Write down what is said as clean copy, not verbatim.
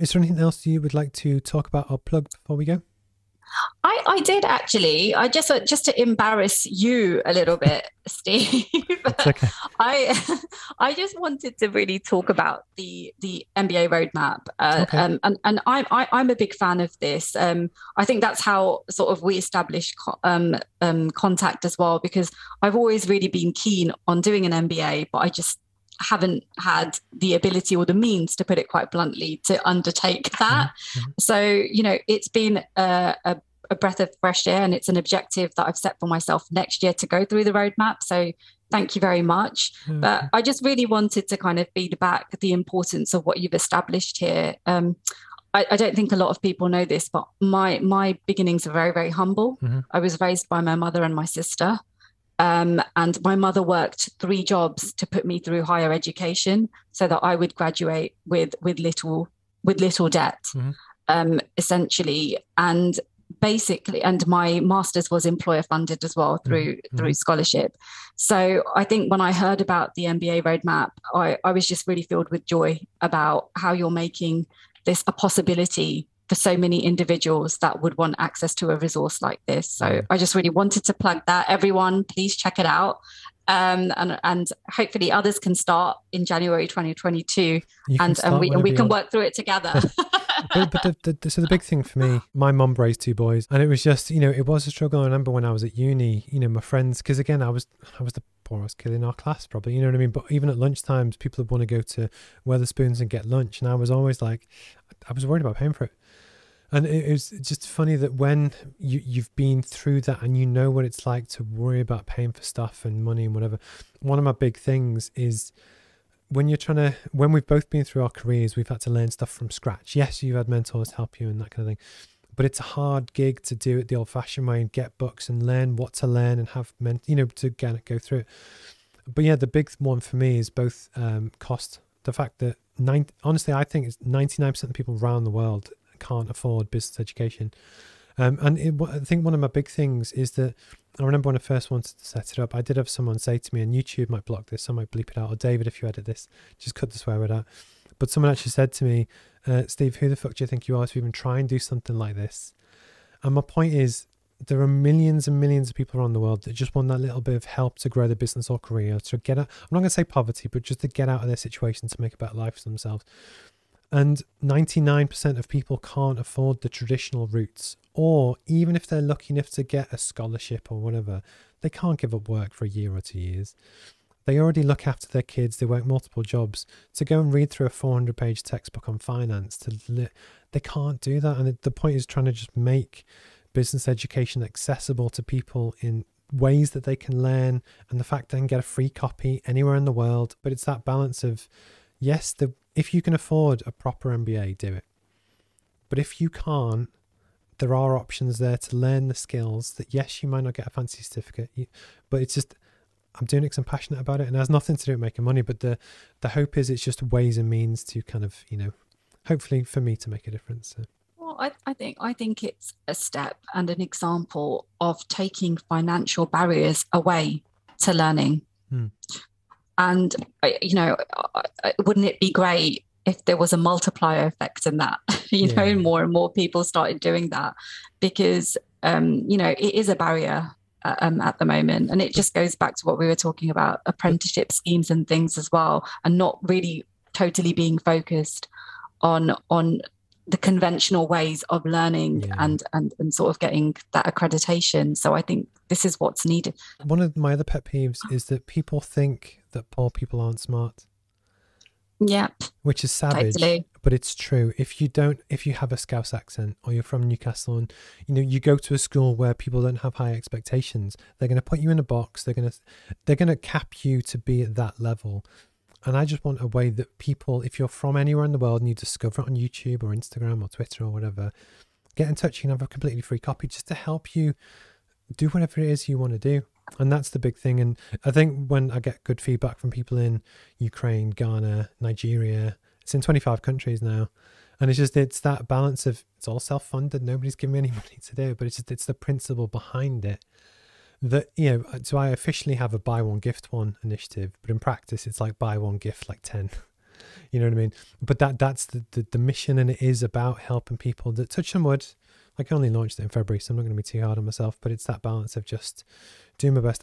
Is there anything else you would like to talk about or plug before we go? I did actually. I just to embarrass you a little bit, Steve. It's okay. I I just wanted to really talk about the MBA roadmap, Okay. and I'm a big fan of this. I think that's how sort of we establish contact as well, because I've always really been keen on doing an MBA, but I just haven't had the ability or the means, to put it quite bluntly, to undertake Hmm. that. Hmm. So, it's been a breath of fresh air, and it's an objective that I've set for myself next year to go through the roadmap. So thank you very much. But Okay. I just really wanted to kind of feedback the importance of what you've established here. I don't think a lot of people know this, but my beginnings are very, very humble. Hmm. I was raised by my mother and my sister. And my mother worked 3 jobs to put me through higher education so that I would graduate with little debt, Hmm. essentially. And basically, and my master's was employer funded as well Hmm. through Hmm. scholarship. So I think when I heard about the MBA roadmap, I was just really filled with joy about how you're making this a possibility for so many individuals that would want access to a resource like this. So Yeah. I just really wanted to plug that. Everyone, please check it out. And hopefully others can start in January 2022, You can and start we whenever you can want. work through it together. But so the big thing for me, my mum raised 2 boys, and it was just, it was a struggle. I remember when I was at uni, my friends, because again, I was the poorest kid in our class, probably, you know what I mean? But even at lunchtimes, people would want to go to Weatherspoons and get lunch, and I was always like, I was worried about paying for it. And it was just funny that when you've been through that and you know what it's like to worry about paying for stuff and money and whatever, one of my big things is when we've both been through our careers, we've had to learn stuff from scratch. Yes, you've had mentors help you and that kind of thing, but it's a hard gig to do it the old fashioned way and get books and learn what to learn and have to go through it. But yeah, the big one for me is both cost. The fact that honestly, I think it's 99% of people around the world can't afford business education. I think one of my big things is that I remember when I first wanted to set it up, I did have someone say to me, and YouTube might block this, I might bleep it out, or David, if you edit this, just cut the swear word out. But someone actually said to me, Steve, who the fuck do you think you are to even try and do something like this? And my point is, there are millions and millions of people around the world that just want that little bit of help to grow their business or career, to get out, I'm not going to say poverty, but just to get out of their situation, to make a better life for themselves. And 99% of people can't afford the traditional routes, or even if they're lucky enough to get a scholarship or whatever, they can't give up work for a year or 2 years. They already look after their kids, they work multiple jobs. To go and read through a 400-page textbook on finance, they can't do that. And the point is trying to just make business education accessible to people in ways that they can learn, and the fact they can get a free copy anywhere in the world. But it's that balance of, yes, if you can afford a proper MBA, do it. But if you can't, there are options there to learn the skills that, yes, you might not get a fancy certificate, but it's just, I'm doing it because I'm passionate about it, and it has nothing to do with making money. But the hope is it's just ways and means to kind of, hopefully for me to make a difference. So. Well, I think it's a step and an example of taking financial barriers away to learning. Hmm. And wouldn't it be great if there was a multiplier effect in that? Yeah. More and more people started doing that, because it is a barrier at the moment, and it just goes back to what we were talking about, apprenticeship schemes and things as well, and not really totally being focused on the conventional ways of learning, Yeah. and sort of getting that accreditation. So I think this is what's needed. One of my other pet peeves is that people think that poor people aren't smart. Yep. Which is savage, Totally. but it's true. If you have a Scouse accent, or you're from Newcastle, and you go to a school where people don't have high expectations, they're going to put you in a box. They're going to cap you to be at that level. And I just want a way that people, if you're from anywhere in the world and you discover it on YouTube or Instagram or Twitter or whatever, get in touch. You can have a completely free copy just to help you do whatever it is you want to do. And that's the big thing. And I think when I get good feedback from people in Ukraine, Ghana, Nigeria, it's in 25 countries now. And it's that balance of, it's all self-funded. Nobody's giving me any money to do it, but it's the principle behind it. That, so I officially have a buy one, gift one initiative, but in practice, it's like buy one, gift like 10. You know what I mean? But that's the mission, and it is about helping people. That, touch on wood, I can only launched it in February, so I'm not going to be too hard on myself, but it's that balance of just doing my best